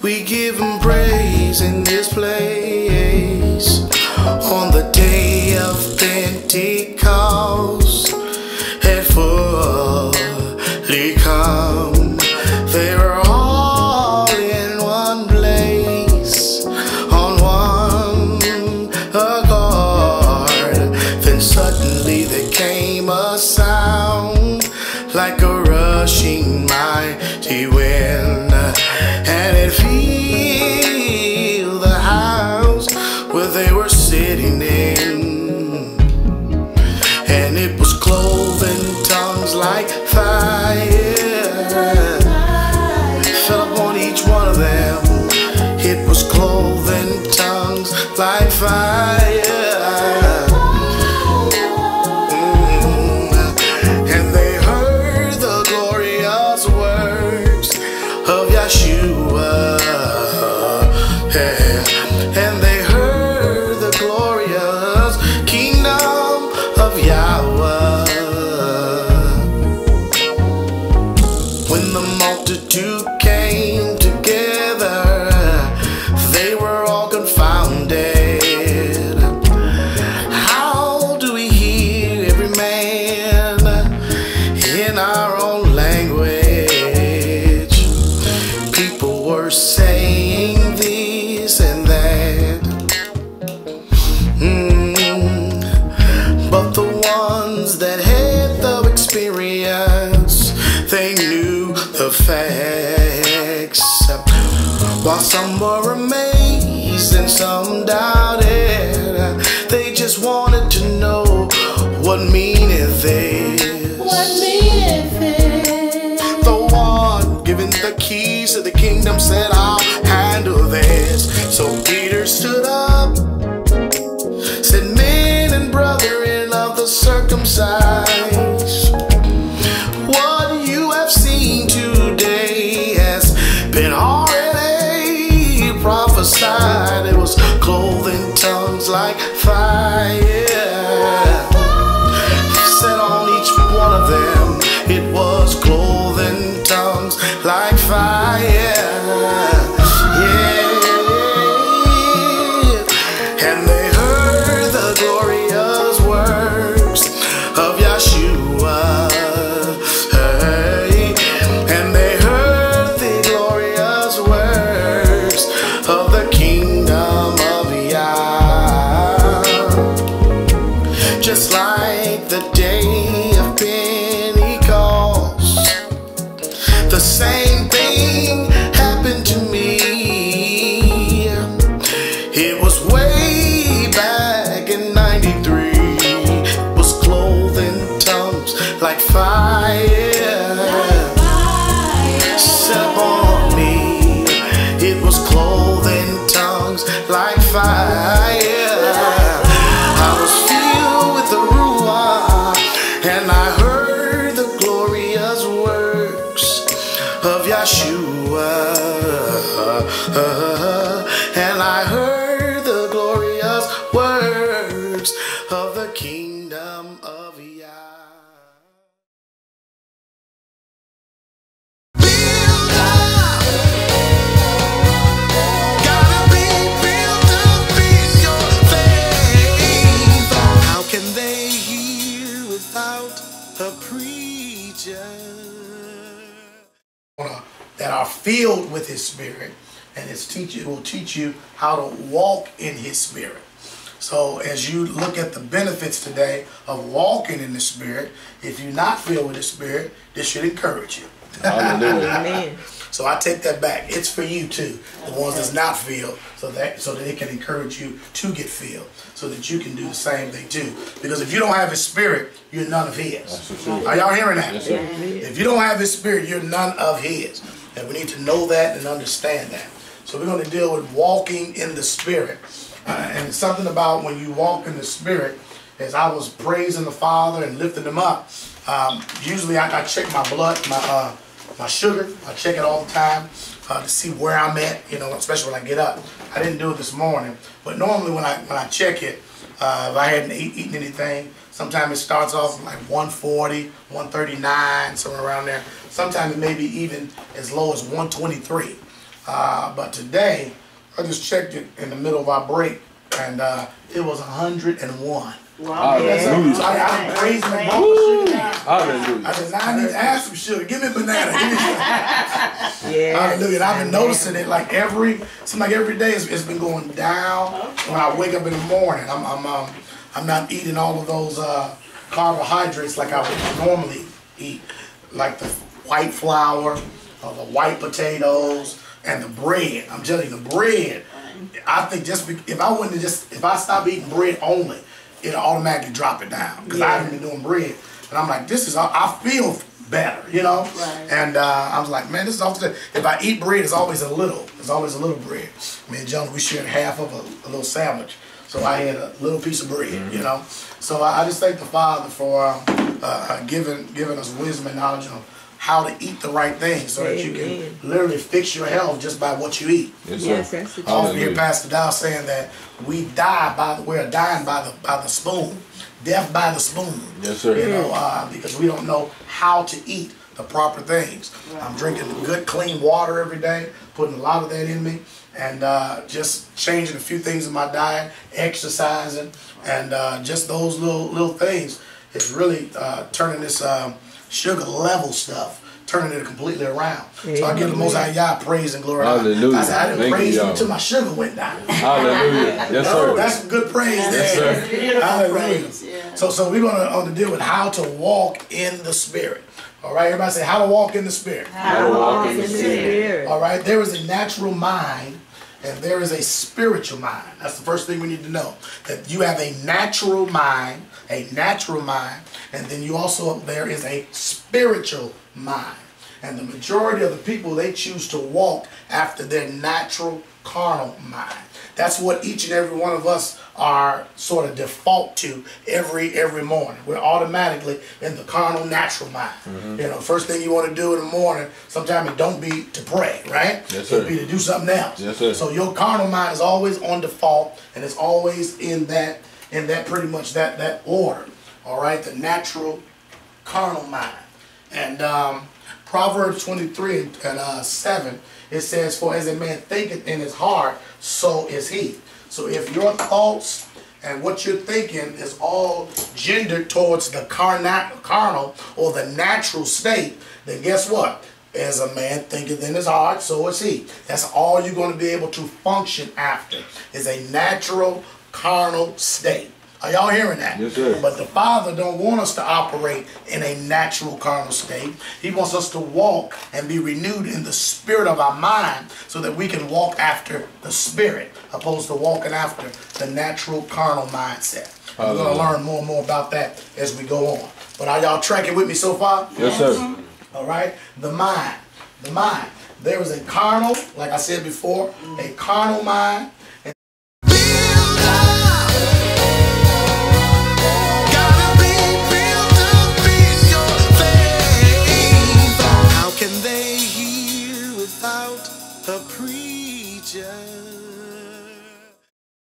We give him praise in this place on the day of Pentecost had fully come. They were all in one place on one accord. Then suddenly there came a sound like a rushing mighty wind, and it filled the house where they were sitting in, and it was cloven tongues like fire fell upon each one of them. It was cloven tongues like fire. And they heard the glorious words of Yeshua. And they heard the glorious kingdom of Yahweh. When the multitude came together, they were all confounded. How do we hear every man in our own language? People were saying this and that, but the ones that had the experience, they knew the facts. While some were amazed and some doubted, they just wanted to know what meaneth this. What meaneth this? The one given the keys to the kingdom said, I'll handle this. So Peter stood up, said, men and brethren of the circumcised, what you have seen today has been already prophesied. It was cloven tongues like fire set on each one of them. It was cloven tongues like fire. And they heard the glorious works of Yeshua. And they heard the glorious works of the kingdom of Yah. Just like the day of Pentecost, the same thing happened to me. It was way back in '93. It was cloven tongues like fire set upon me. It was cloven tongues like fire. I was filled with the Ruach, and I heard the glorious works of Yeshua. And I heard the glorious words of the kingdom of Yah. Build up, gotta be built up in your faith. How can they hear without a preacher? That are filled with His Spirit, and it will teach you how to walk in His Spirit. So as you look at the benefits today of walking in the Spirit, if you're not filled with the Spirit, this should encourage you. Amen. So I take that back. It's for you too, the ones that's not filled, so that it can encourage you to get filled, so that you can do the same thing too. Because if you don't have His Spirit, you're none of His. Are y'all hearing that? Yes, if you don't have His Spirit, you're none of His. And we need to know that and understand that. So we're going to deal with walking in the Spirit. And something about when you walk in the Spirit, as I was praising the Father and lifting Him up, usually I check my blood, my sugar. I check it all the time to see where I'm at, you know, especially when I get up. I didn't do it this morning, but normally when I check it, If I hadn't eaten anything, sometimes it starts off like 140, 139, somewhere around there. Sometimes it may be even as low as 123. But today, I just checked it in the middle of our break, and it was 101. Wow. Hallelujah. So I praised my mama sugar down. Hallelujah. I said, now I need to add some sugar. Give me a banana. Give me some. Yeah. Hallelujah. And I've been noticing it like seems like every day it's been going down. When I wake up in the morning, I'm not eating all of those carbohydrates like I would normally eat, like the white flour, or the white potatoes, and the bread. I'm telling you, the bread. I think if I stop eating bread only, it'll automatically drop it down, because I haven't been doing bread, and I'm like, I feel better, you know. Right. And I was like, man, this is often. If I eat bread, it's always a little. It's always a little bread. Me and John, we shared half of a little sandwich, so I had a little piece of bread, you know. So I just thank the Father for giving us wisdom and knowledge on how to eat the right things, so that you can literally fix your health just by what you eat. Yes, sir. That's the I often truth. hear Pastor Dow saying that we're dying by the spoon, death by the spoon. Yes, sir. You know, because we don't know how to eat the proper things. I'm drinking good, clean water every day, putting a lot of that in me, and just changing a few things in my diet, exercising, and just those little things is really turning this sugar level stuff, turning it completely around. So I give the Most High Yah praise and glory. Hallelujah. I said, I didn't Thank praise you, him y'all. until my sugar went down. Hallelujah. Yes, sir. That's some good praise Yes, there. sir. Beautiful Hallelujah. praise. Yeah. So we're going to deal with how to walk in the Spirit. All right, everybody say how to walk in the Spirit. How to walk in the Spirit. All right, there is a natural mind and there is a spiritual mind. That's the first thing we need to know. That you have a natural mind, and then you also, there is a spiritual mind. And the majority of the people, they choose to walk after their natural carnal mind. That's what each and every one of us are sort of default to every morning. We're automatically in the carnal natural mind. You know, first thing you want to do in the morning, sometimes it don't be to pray, right? Yes, sir. It'll be to do something else. Yes, sir. So your carnal mind is always on default, and it's always in that pretty much that order. All right, the natural carnal mind. And Proverbs 23 and 7, it says, "For as a man thinketh in his heart, so is he." So if your thoughts and what you're thinking is all gendered towards the carnal or the natural state, then guess what? As a man thinketh in his heart, so is he. That's all you're going to be able to function after, is a natural carnal state. Are y'all hearing that? Yes, sir. But the Father don't want us to operate in a natural carnal state. He wants us to walk and be renewed in the spirit of our mind, so that we can walk after the Spirit, opposed to walking after the natural carnal mindset. We're going to learn more and more about that as we go on. But are y'all tracking with me so far? Yes, sir. All right? The mind. The mind. There is a carnal, like I said before, a carnal mind. How can they hear without a preacher?